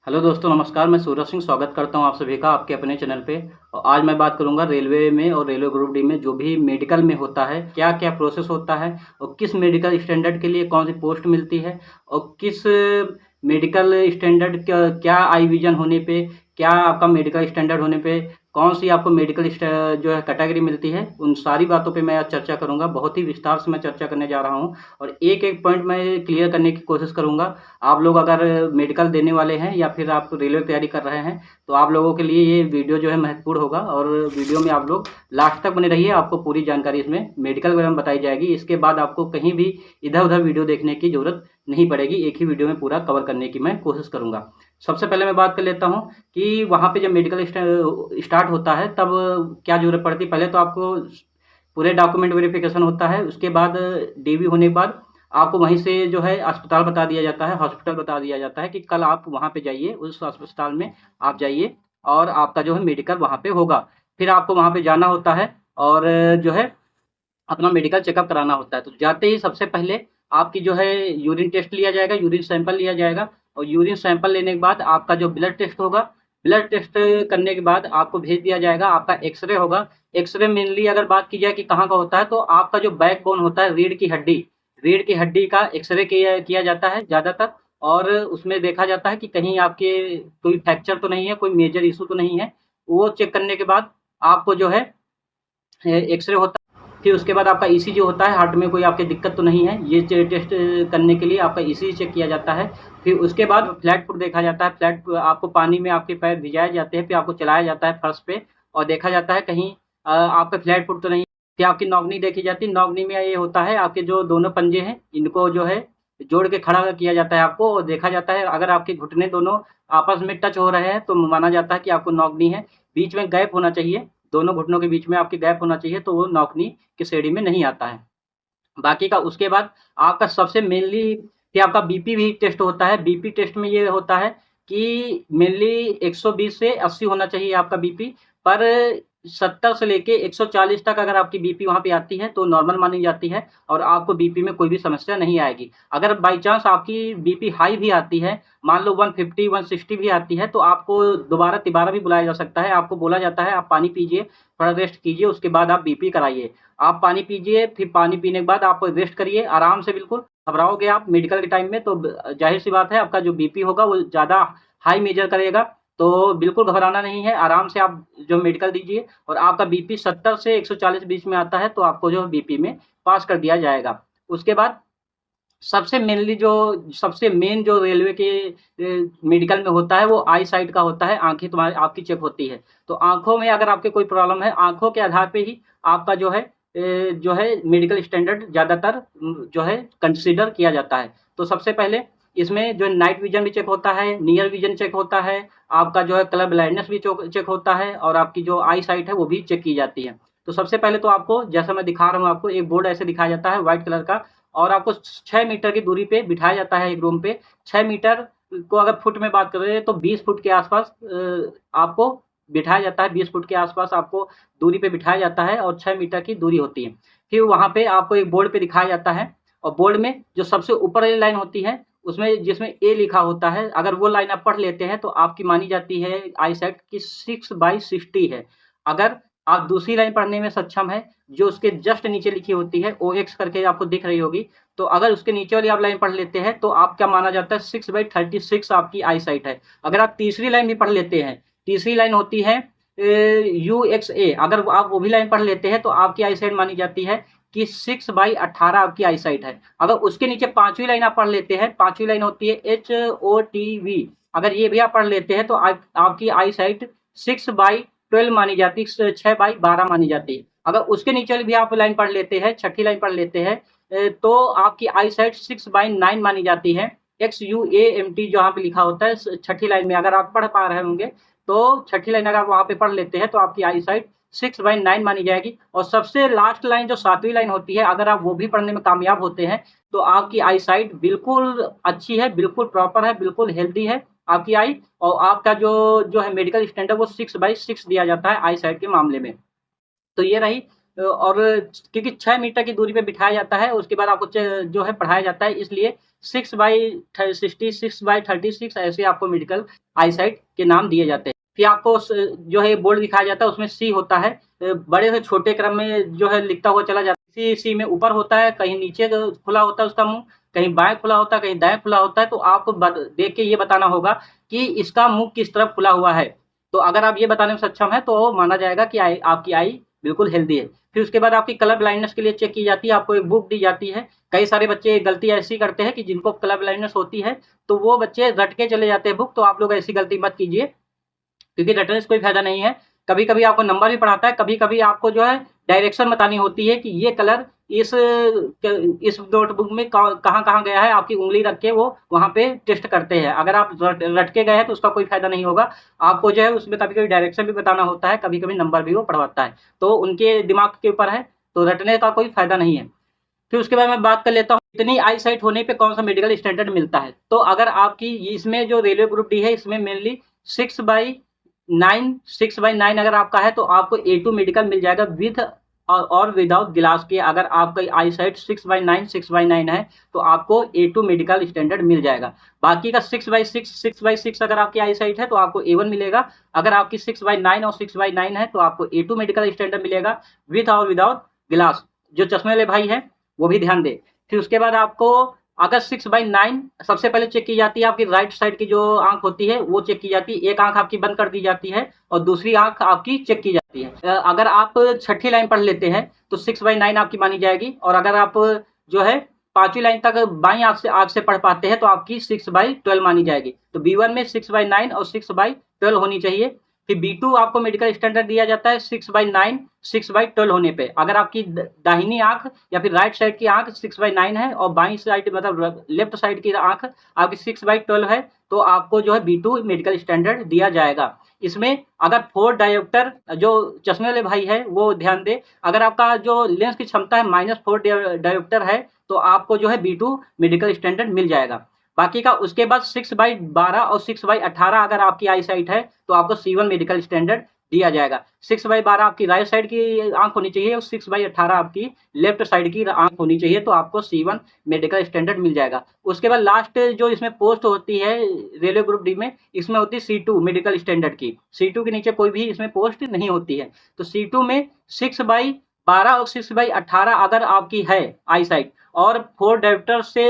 Hello दोस्तों, नमस्कार। मैं सूरज सिंह स्वागत करता हूं आप सभी का आपके अपने चैनल पे। और आज मैं बात करूंगा रेलवे में और रेलवे ग्रुप डी में जो भी मेडिकल में होता है, क्या-क्या प्रोसेस होता है और किस मेडिकल स्टैंडर्ड के लिए कौन सी पोस्ट मिलती है और किस मेडिकल स्टैंडर्ड क्या आई विजन होने पे, क्या आपका मेडिकल स्टैंडर्ड होने पे कौन सी आपको मेडिकल जो है कैटेगरी मिलती है। उन सारी बातों पे मैं आज चर्चा करूंगा। बहुत ही विस्तार से मैं चर्चा करने जा रहा हूं और एक-एक पॉइंट मैं क्लियर करने की कोशिश करूंगा। आप लोग अगर मेडिकल देने वाले हैं या फिर आप रेलवे की तैयारी कर रहे हैं, तो आप लोगों के लिए ये वीडियो जो है महत्वपूर्ण होगा और वीडियो में आप लोग लास्ट तक बने रहिए। आपको पूरी जानकारी इसमें मेडिकल के बारे में बताई जाएगी। इसके बाद आपको कहीं भी इधर-उधर वीडियो देखने की ज़रूरत नहीं पड़ेगी। एक ही वीडियो में पूरा कवर करने की मैं कोशिश करूँगा। सबसे पहले मैं बात कर लेता हूँ कि वहाँ पे जब मेडिकल स्टार्ट होता है तब क्या ज़रूरत पड़ती है। पहले तो आपको पूरे डॉक्यूमेंट वेरिफिकेशन होता है। उसके बाद डीवी होने के बाद आपको वहीं से जो है अस्पताल बता दिया जाता है, हॉस्पिटल बता दिया जाता है कि कल आप वहाँ पे जाइए, उस अस्पताल में आप जाइए और आपका जो है मेडिकल वहाँ पे होगा। फिर आपको वहाँ पे जाना होता है और जो है अपना मेडिकल चेकअप कराना होता है। तो जाते ही सबसे पहले आपकी जो है यूरिन टेस्ट लिया जाएगा, यूरिन सैंपल लिया जाएगा और यूरिन सैंपल लेने के बाद आपका जो ब्लड टेस्ट होगा, ब्लड टेस्ट करने के बाद आपको भेज दिया जाएगा, आपका एक्स-रे होगा। एक्स-रे मेनली अगर बात की जाए कि कहाँ का होता है, तो आपका जो बैकबोन होता है, रीढ़ की हड्डी का एक्स-रे किया किया जाता है ज़्यादातर और उसमें देखा जाता है कि कहीं आपके कोई फ्रैक्चर तो नहीं है, कोई मेजर इश्यू तो नहीं है। वो चेक करने के बाद आपको जो है एक्स-रे होता है। फिर उसके बाद आपका ईसीजी होता है, हार्ट में कोई आपकी दिक्कत तो नहीं है। ये टेस्ट करने के लिए आपका ईसीजी चेक किया जाता है। फिर उसके बाद फ्लैट फुट देखा जाता है। आपको पानी में आपके पैर भिजाए जाते हैं, फिर आपको चलाया जाता है फर्श पे और देखा जाता है कहीं आपका फ्लैट फुट तो नहीं। फिर आपकी नौकनी देखी जाती है। नौकनी में ये होता है आपके जो दोनों पंजे हैं, इनको जो है जोड़ के खड़ा किया जाता है आपको और देखा जाता है अगर आपके घुटने दोनों आपस में टच हो रहे हैं, तो माना जाता है कि आपको नौकनी है। बीच में गैप होना चाहिए, दोनों घुटनों के बीच में आपके गैप होना चाहिए, तो वो नौकनी की श्रेणी में नहीं आता है। बाकी का उसके बाद आपका सबसे मेनली फिर आपका बीपी भी टेस्ट होता है। बीपी टेस्ट में ये होता है कि मेनली 120 से 80 होना चाहिए आपका बीपी, पर 70 से लेके 140 तक अगर आपकी बीपी वहाँ पे आती है, तो नॉर्मल मानी जाती है और आपको बीपी में कोई भी समस्या नहीं आएगी। अगर बाई चांस आपकी बीपी हाई भी आती है, मान लो 150, 160 भी आती है, तो आपको दोबारा-तिबारा भी बुलाया जा सकता है। आपको बोला जाता है, आप पानी पीजिए, थोड़ा रेस्ट कीजिए, उसके बाद आप बीपी कराइए। आप पानी पीजिए, फिर पानी पीने के बाद आप रेस्ट करिए आराम से बिल्कुल। घबराओगे आप मेडिकल के टाइम में तो ज़ाहिर-सी बात है आपका जो बीपी होगा वो ज़्यादा हाई मेजर करेगा, तो बिल्कुल घबराना नहीं है। आराम से आप जो मेडिकल दीजिए और आपका बीपी 70 से 140 बीच में आता है, तो आपको जो बीपी में पास कर दिया जाएगा। उसके बाद सबसे मेन जो रेलवे के मेडिकल में होता है वो आई साइट का होता है, आँखें तुम्हारी आपकी चेक होती है। तो आँखों में अगर आपके कोई प्रॉब्लम है, आँखों के आधार पे ही आपका जो है मेडिकल स्टैंडर्ड ज़्यादातर जो है कंसीडर किया जाता है। तो सबसे पहले इसमें जो नाइट विज़न भी चेक होता है, नियर विज़न चेक होता है, आपका जो है कलर ब्लाइंडनेस भी चेक होता है और आपकी जो आई साइट है वो भी चेक की जाती है। तो सबसे पहले तो आपको जैसा मैं दिखा रहा हूँ आपको एक बोर्ड ऐसे दिखाया जाता है व्हाइट कलर का और आपको 6 मीटर की दूरी पे बिठाया जाता है एक रूम पे। 6 मीटर को अगर फुट में बात करें तो 20 फुट के आसपास आपको बिठाया जाता है। 20 फुट के आसपास आपको दूरी पे बिठाया जाता है और 6 मीटर की दूरी होती है। फिर वहाँ पे आपको एक बोर्ड पे दिखाया जाता है और बोर्ड में जो सबसे ऊपर वाली लाइन होती है उसमें जिसमें ए लिखा होता है, अगर वो लाइन आप पढ़ लेते हैं तो आपकी मानी जाती है आईसाइट की 6/60 है। अगर आप दूसरी लाइन पढ़ने में सक्षम हैं, जो उसके जस्ट नीचे लिखी होती है ओएक्स करके आपको दिख रही होगी, तो अगर उसके नीचे वाली आप लाइन पढ़ लेते हैं तो आपका माना जाता है 6/36 आपकी आई साइट है। अगर आप तीसरी लाइन भी पढ़ लेते हैं, तीसरी लाइन होती है यूएक्सए, अगर आप वो भी लाइन पढ़ लेते हैं तो आपकी आई साइट मानी जाती है कि 6/18 आपकी आई साइट है। अगर उसके नीचे पांचवी लाइन आप पढ़ लेते हैं, पांचवी लाइन होती है HOTV, अगर ये भी आप पढ़ लेते हैं तो आपकी आई साइट 6/12 मानी जाती है, 6/12 मानी जाती है। अगर उसके नीचे भी आप लाइन पढ़ लेते हैं, छठी लाइन पढ़ लेते हैं, तो आपकी आई साइट 6/9 मानी जाती है। XUAMT जहाँ पे लिखा होता है छठी लाइन में अगर आप पढ़ पा रहे होंगे, तो छठी लाइन अगर आप वहाँ पे पढ़ लेते हैं तो आपकी आई साइट 6/9 मानी जाएगी। और सबसे लास्ट लाइन जो 7वीं लाइन होती है, अगर आप वो भी पढ़ने में कामयाब होते हैं, तो आपकी आई साइट बिल्कुल अच्छी है, बिल्कुल प्रॉपर है, बिल्कुल हेल्दी है आपकी आई और आपका जो है मेडिकल स्टैंडर्ड वो 6/6 दिया जाता है आई साइट के मामले में। तो ये रही और क्योंकि 6 मीटर की दूरी पे बिठाया जाता है, उसके बाद आपको जो है पढ़ाया जाता है, इसलिए 6/60, 6/36 ऐसे आपको मेडिकल आईसाइट के नाम दिए जाते हैं। फिर आपको जो है बोर्ड दिखाया जाता है, उसमें सी होता है, बड़े से छोटे क्रम में जो है लिखता हुआ चला जाता है। सी में ऊपर होता है, कहीं नीचे खुला होता है उसका मुंह, कहीं बाएं खुला होता है, कहीं दाएं खुला होता है। तो आपको देख के ये बताना होगा कि इसका मुंह किस तरफ खुला हुआ है। तो अगर आप ये बताने में सक्षम है तो माना जाएगा कि आपकी आई बिल्कुल हेल्दी है। फिर उसके बाद आपकी कलर ब्लाइंडनेस के लिए चेक की जाती है, आपको एक बुक दी जाती है। कई सारे बच्चे गलती ऐसी करते हैं कि जिनको कलर ब्लाइंडनेस होती है तो वो बच्चे रट के चले जाते हैं बुक। तो आप लोग ऐसी गलती मत कीजिए, क्योंकि रटने से कोई फायदा नहीं है। कभी कभी आपको नंबर भी पढ़ाता है, कभी कभी आपको जो है डायरेक्शन बतानी होती है कि ये कलर इस नोटबुक में कहाँ कहाँ गया है, आपकी उंगली रख के वो वहाँ पे टेस्ट करते हैं। अगर आप रट के गए हैं तो उसका कोई फायदा नहीं होगा। आपको जो है उसमें कभी कभी डायरेक्शन भी बताना होता है, कभी कभी नंबर भी वो पढ़वाता है, तो उनके दिमाग के ऊपर है, तो रटने का कोई फायदा नहीं है। फिर उसके बाद मैं बात कर लेता हूँ इतनी आई साइट होने पे कौन सा मेडिकल स्टैंडर्ड मिलता है। तो अगर आपकी इसमें जो रेलवे ग्रुप डी है, इसमें मेनली 6/9 अगर आपका है तो आपको A2 मेडिकल मिल जाएगा विद और विदाउट गिलास के। अगर आपका आई साइट 6/9 है तो आपको A2 मेडिकल स्टैंडर्ड मिल जाएगा। बाकी का 6/6 अगर आपकी आई साइट है तो आपको A1 मिलेगा। अगर आपकी 6/9 और 6/9 है तो आपको A2 मेडिकल स्टैंडर्ड मिलेगा विद और विदाउट गिलास। जो चश्मे वाले भाई हैं वो भी ध्यान दे। फिर उसके बाद आपको अगर 6/9 सबसे पहले चेक की जाती है, आपकी राइट साइड की जो आंख होती है वो चेक की जाती है। एक आंख आपकी बंद कर दी जाती है और दूसरी आंख आपकी चेक की जाती है। अगर आप छठी लाइन पढ़ लेते हैं तो 6/9 आपकी मानी जाएगी, और अगर आप जो है 5वीं लाइन तक बाई आंख से पढ़ पाते हैं तो आपकी 6/12 मानी जाएगी। तो B1 में 6/9 और 6/12 होनी चाहिए। फिर B2 आपको मेडिकल स्टैंडर्ड दिया जाता है 6/9 6/12 होने पे। अगर आपकी दाहिनी आंख या फिर राइट साइड की आंख 6/9 है और बाई साइड मतलब लेफ्ट साइड की आंख आपकी 6/12 है तो आपको जो है B2 मेडिकल स्टैंडर्ड दिया जाएगा। इसमें अगर 4 डायोप्टर जो चश्मे वाले भाई है वो ध्यान दे, अगर आपका जो लेंस की क्षमता है -4 डायोप्टर है तो आपको जो है B2 मेडिकल स्टैंडर्ड मिल जाएगा। बाकी का उसके बाद 6/12 और 6/18 अगर आपकी आई साइट है तो आपको C1 मेडिकल स्टैंडर्ड दिया जाएगा। 6/12 आपकी राइट साइड की आंख होनी चाहिए और 6/18 आपकी लेफ्ट साइड की आंख होनी चाहिए, तो आपको C1 मेडिकल स्टैंडर्ड मिल जाएगा। उसके बाद लास्ट जो इसमें पोस्ट होती है रेलवे ग्रुप डी में, इसमें होती है C2 मेडिकल स्टैंडर्ड की। C2 के नीचे कोई भी इसमें पोस्ट नहीं होती है। तो C2 में 6/12 और 6/18 अगर आपकी है आई साइट और 4 डायोप्टर से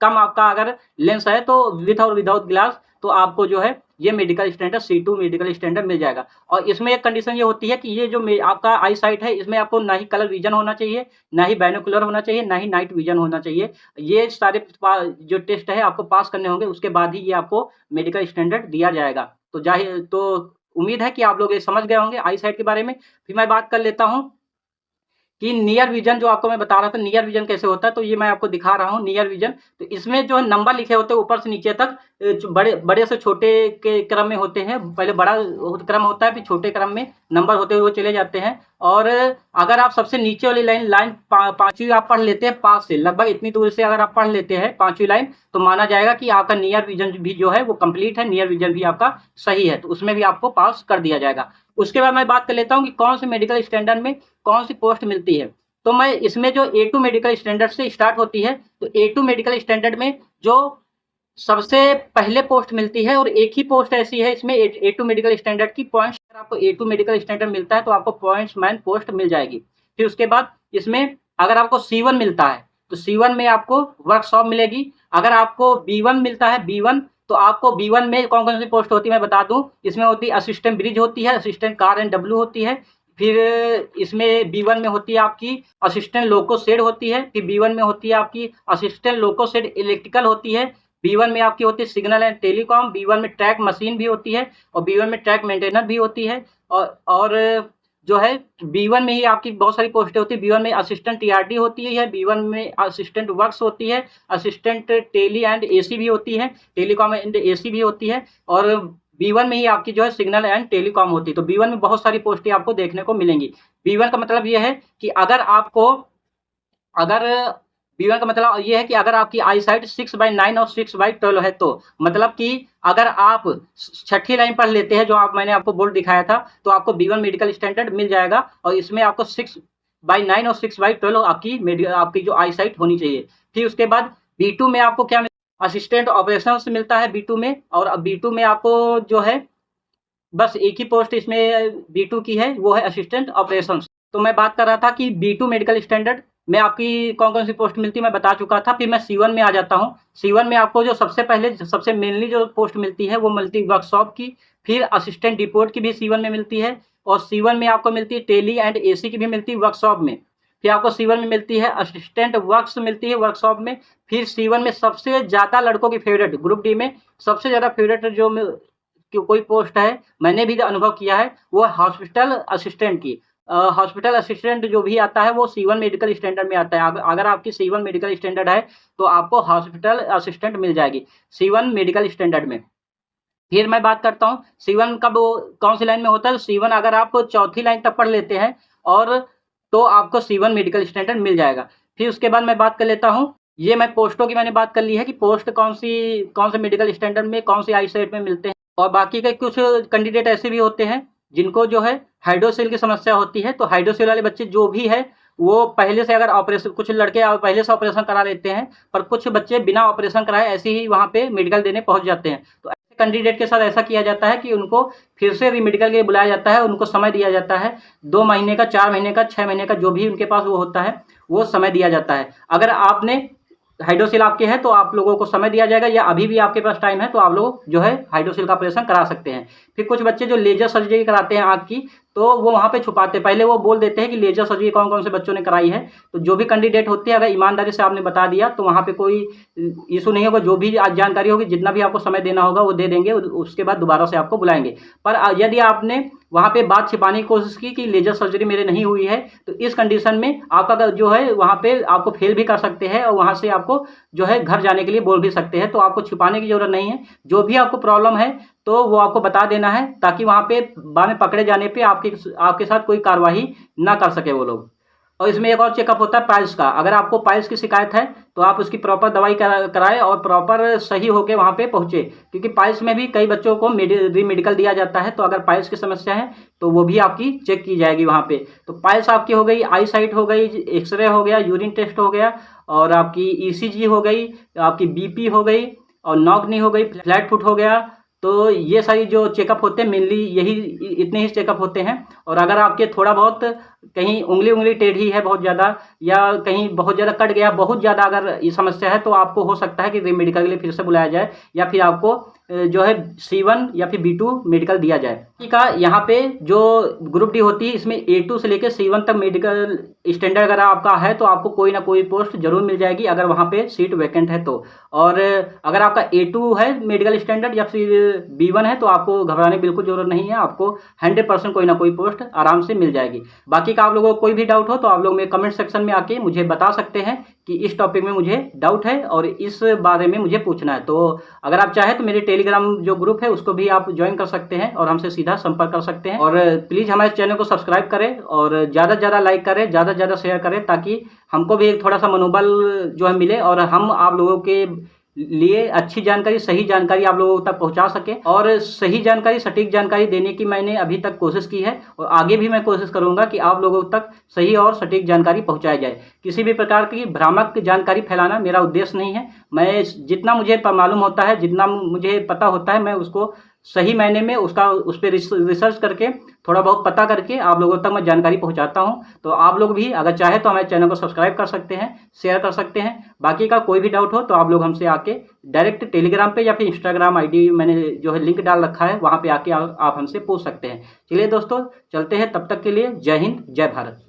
कम आपका अगर लेंस है तो विथ और विदाउट ग्लास, तो आपको जो है ये medical standard C2 medical standard मिल जाएगा। और इसमें एक कंडीशन ये होती है कि ये जो आपका आई साइट है इसमें आपको ना ही कलर विजन होना चाहिए, ना ही बाइनोकुलर होना चाहिए, ना ही नाइट विजन होना चाहिए। ये सारे जो टेस्ट है आपको पास करने होंगे, उसके बाद ही ये आपको मेडिकल स्टैंडर्ड दिया जाएगा। तो जाहिर तो उम्मीद है कि आप लोग ये समझ गए होंगे आई साइट के बारे में। फिर मैं बात कर लेता हूँ कि नियर विजन, जो आपको मैं बता रहा था नियर विजन कैसे होता है, तो ये मैं आपको दिखा रहा हूँ नियर विजन। तो इसमें जो नंबर लिखे होते हैं ऊपर से नीचे तक, बड़े बड़े से छोटे के क्रम में होते हैं। पहले बड़ा क्रम होता है, फिर छोटे क्रम में नंबर होते हुए चले जाते हैं। और अगर आप सबसे नीचे वाली लाइन 5वीं आप पढ़ लेते हैं पास से, लगभग इतनी दूर से अगर आप पढ़ लेते हैं 5वीं लाइन, तो माना जाएगा कि आपका नियर विजन भी जो है वो कंप्लीट है, नियर विजन भी आपका सही है, तो उसमें भी आपको पास कर दिया जाएगा। उसके बाद मैं बात कर लेता हूँ कि कौन से मेडिकल स्टैंडर्ड में कौन सी पोस्ट मिलती है। तो मैं इसमें जो A2 मेडिकल स्टैंडर्ड से स्टार्ट होती है, तो A2 मेडिकल स्टैंडर्ड में जो सबसे पहले पोस्ट मिलती है, और एक ही पोस्ट ऐसी है इसमें A2 मेडिकल स्टैंडर्ड की पॉइंट्स, अगर आपको A2 मेडिकल स्टैंडर्ड मिलता है तो आपको पॉइंट्स मैन पोस्ट मिल जाएगी। फिर उसके बाद इसमें अगर आपको C1 मिलता है तो C1 में आपको वर्कशॉप मिलेगी। अगर आपको B1 मिलता है B1, तो आपको B1 में कौन कौन सी पोस्ट होती है मैं बता दूं। इसमें होती है असिस्टेंट ब्रिज होती है, असिस्टेंट कार एंड डब्ल्यू होती है। फिर इसमें B1 में होती है आपकी असिस्टेंट लोको शेड होती है। फिर B1 में होती है आपकी असिस्टेंट लोको शेड इलेक्ट्रिकल होती है। B1 में आपकी होती है सिग्नल एंड टेलीकॉम। B1 में ट्रैक मशीन भी होती है और B1 में ट्रैक मेंटेनर भी होती है। और जो है B1 में ही आपकी बहुत सारी पोस्टें होती है। B1 में असिस्टेंट TRD होती है, B1 में असिस्टेंट वर्क्स होती है, असिस्टेंट टेली एंड AC भी होती है, टेलीकॉम एंड AC भी होती है, और B1 में ही आपकी जो है सिग्नल एंड टेलीकॉम होती है। तो B1 में बहुत सारी पोस्टें आपको देखने को मिलेंगी। B1 का मतलब ये है कि अगर B1 का मतलब ये है कि अगर आपकी आई साइट 6/9 और 6/12 है तो मतलब कि अगर आप छठी लाइन पढ़ लेते हैं जो मैंने आपको बोर्ड दिखाया था तो आपको B1 मेडिकल स्टैंडर्ड मिल जाएगा और इसमें आपको 6/9 और 6/12 आपकी जो आई साइट होनी चाहिए। फिर उसके बाद B2 में आपको क्या असिस्टेंट ऑपरेशन मिलता है B2 में, और B2 में आपको जो है बस एक ही पोस्ट इसमें B2 की है, वो है असिस्टेंट ऑपरेशंस। तो मैं बात कर रहा था कि B2 मेडिकल स्टैंडर्ड में आपकी कौन-कौन सी पोस्ट मिलती है मैं बता चुका था। फिर मैं C1 में आ जाता हूँ। C1 में आपको जो सबसे पहले सबसे मेनली जो पोस्ट मिलती है वो मिलती है वर्कशॉप की, फिर असिस्टेंट डिपोट की भी C1 में मिलती है, और C1 में आपको मिलती है टेली एंड एसी की भी मिलती है वर्कशॉप में। फिर आपको C1 में मिलती है असिस्टेंट वर्क्स मिलती है वर्कशॉप में। फिर C1 में सबसे ज़्यादा लड़कों की फेवरेट ग्रुप डी में सबसे ज़्यादा फेवरेट जो कोई पोस्ट है, मैंने भी अनुभव किया है, वो हॉस्पिटल असिस्टेंट की। हॉस्पिटल असिस्टेंट जो भी आता है वो C1 मेडिकल स्टैंडर्ड में आता है। अगर आपकी C1 मेडिकल स्टैंडर्ड है तो आपको हॉस्पिटल असिस्टेंट मिल जाएगी C1 मेडिकल स्टैंडर्ड में। फिर मैं बात करता हूँ C1 कब कौन सी लाइन में होता है। C1 अगर आप चौथी लाइन तक पढ़ लेते हैं और तो आपको C1 मेडिकल स्टैंडर्ड मिल जाएगा। फिर उसके बाद मैं बात कर लेता हूँ, ये मैं पोस्टों की मैंने बात कर ली है कि पोस्ट कौन से मेडिकल स्टैंडर्ड में कौन सी आई सेट में मिलते हैं। और बाकी के कुछ कैंडिडेट ऐसे भी होते हैं जिनको जो है हाइड्रोसिल की समस्या होती है, तो हाइड्रोसिल वाले बच्चे जो भी है वो पहले से अगर ऑपरेशन, कुछ लड़के पहले से ऑपरेशन करा लेते हैं, पर कुछ बच्चे बिना ऑपरेशन कराए ऐसे ही वहाँ पे मेडिकल देने पहुँच जाते हैं। तो ऐसे कैंडिडेट के साथ ऐसा किया जाता है कि उनको फिर से रीमेडिकल के लिए बुलाया जाता है, उनको समय दिया जाता है 2 महीने का, 4 महीने का, 6 महीने का, जो भी उनके पास वो होता है वो समय दिया जाता है। अगर आपने हाइड्रोसिल आपके है तो आप लोगों को समय दिया जाएगा, या अभी भी आपके पास टाइम है तो आप लोग जो है हाइड्रोसिल का ऑपरेशन करा सकते हैं। फिर कुछ बच्चे जो लेजर सर्जरी कराते हैं आँख की, तो वो वहाँ पे छुपाते हैं, पहले वो बोल देते हैं कि लेजर सर्जरी कौन-कौन से बच्चों ने कराई है। तो जो भी कैंडिडेट होते हैं अगर ईमानदारी से आपने बता दिया तो वहाँ पे कोई इशू नहीं होगा। जो भी जानकारी होगी, जितना भी आपको समय देना होगा वो दे देंगे, उसके बाद दोबारा से आपको बुलाएँगे। पर यदि आपने वहाँ पे बात छिपाने की कोशिश की कि लेजर सर्जरी मेरे नहीं हुई है, तो इस कंडीशन में आपका जो है वहाँ पे आपको फेल भी कर सकते हैं और वहाँ से आपको जो है घर जाने के लिए बोल भी सकते हैं। तो आपको छिपाने की ज़रूरत नहीं है। जो भी आपको प्रॉब्लम है तो वो आपको बता देना है, ताकि वहाँ पे बाद में पकड़े जाने पे आपके साथ कोई कार्रवाई ना कर सके वो लोग। और इसमें एक और चेकअप होता है पाइल्स का। अगर आपको पाइल्स की शिकायत है तो आप उसकी प्रॉपर दवाई कराएं और प्रॉपर सही होके वहाँ पे पहुँचे, क्योंकि पाइल्स में भी कई बच्चों को रीमेडिकल दिया जाता है। तो अगर पाइल्स की समस्या है तो वो भी आपकी चेक की जाएगी वहाँ पे। तो पाइल्स आपकी हो गई, आई साइट हो गई, एक्सरे हो गया, यूरिन टेस्ट हो गया, और आपकी ईसीजी हो गई, आपकी बीपी हो गई, और नॉक हो गई, फ्लैट फुट हो गया। तो ये सारी जो चेकअप होते हैं मेनली यही इतने ही चेकअप होते हैं। और अगर आपके थोड़ा बहुत कहीं उंगली टेढ़ी है बहुत ज़्यादा, या कहीं बहुत ज़्यादा कट गया, बहुत ज़्यादा अगर ये समस्या है, तो आपको हो सकता है कि रीमेडिकल के लिए फिर से बुलाया जाए, या फिर आपको जो है C1 या फिर B2 मेडिकल दिया जाए। ठीक है, यहाँ पे जो ग्रुप डी होती है इसमें A2 से लेकर C1 तक मेडिकल स्टैंडर्ड अगर आपका है तो आपको कोई ना कोई पोस्ट जरूर मिल जाएगी, अगर वहाँ पे सीट वैकेंट है तो। और अगर आपका A2 है मेडिकल स्टैंडर्ड या फिर B1 है तो आपको घबराने की बिल्कुल जरूरत नहीं है, आपको 100% कोई ना कोई पोस्ट आराम से मिल जाएगी। बाकी का आप लोगों को कोई भी डाउट हो तो आप लोग मेरे कमेंट सेक्शन में आके मुझे बता सकते हैं कि इस टॉपिक में मुझे डाउट है और इस बारे में मुझे पूछना है। तो अगर आप चाहें तो मेरे टेलीग्राम जो ग्रुप है उसको भी आप ज्वाइन कर सकते हैं और हमसे सीधा संपर्क कर सकते हैं। और प्लीज़ हमारे चैनल को सब्सक्राइब करें और ज़्यादा से ज़्यादा लाइक करें, ज़्यादा से ज़्यादा शेयर करें, ताकि हमको भी एक थोड़ा सा मनोबल जो है मिले और हम आप लोगों के लिए अच्छी जानकारी, सही जानकारी आप लोगों तक पहुंचा सके। और सही जानकारी, सटीक जानकारी देने की मैंने अभी तक कोशिश की है और आगे भी मैं कोशिश करूंगा कि आप लोगों तक सही और सटीक जानकारी पहुंचाई जाए। किसी भी प्रकार की भ्रामक जानकारी फैलाना मेरा उद्देश्य नहीं है। मैं जितना मुझे मालूम होता है, जितना मुझे पता होता है, मैं उसको सही मायने में उस पर रिसर्च करके, थोड़ा बहुत पता करके आप लोगों तक मैं जानकारी पहुंचाता हूं। तो आप लोग भी अगर चाहे तो हमारे चैनल को सब्सक्राइब कर सकते हैं, शेयर कर सकते हैं। बाकी का कोई भी डाउट हो तो आप लोग हमसे आके डायरेक्ट टेलीग्राम पे या फिर इंस्टाग्राम आईडी मैंने जो है लिंक डाल रखा है, वहाँ पे आके आप हमसे पूछ सकते हैं। चलिए दोस्तों, चलते हैं। तब तक के लिए जय हिंद, जय भारत।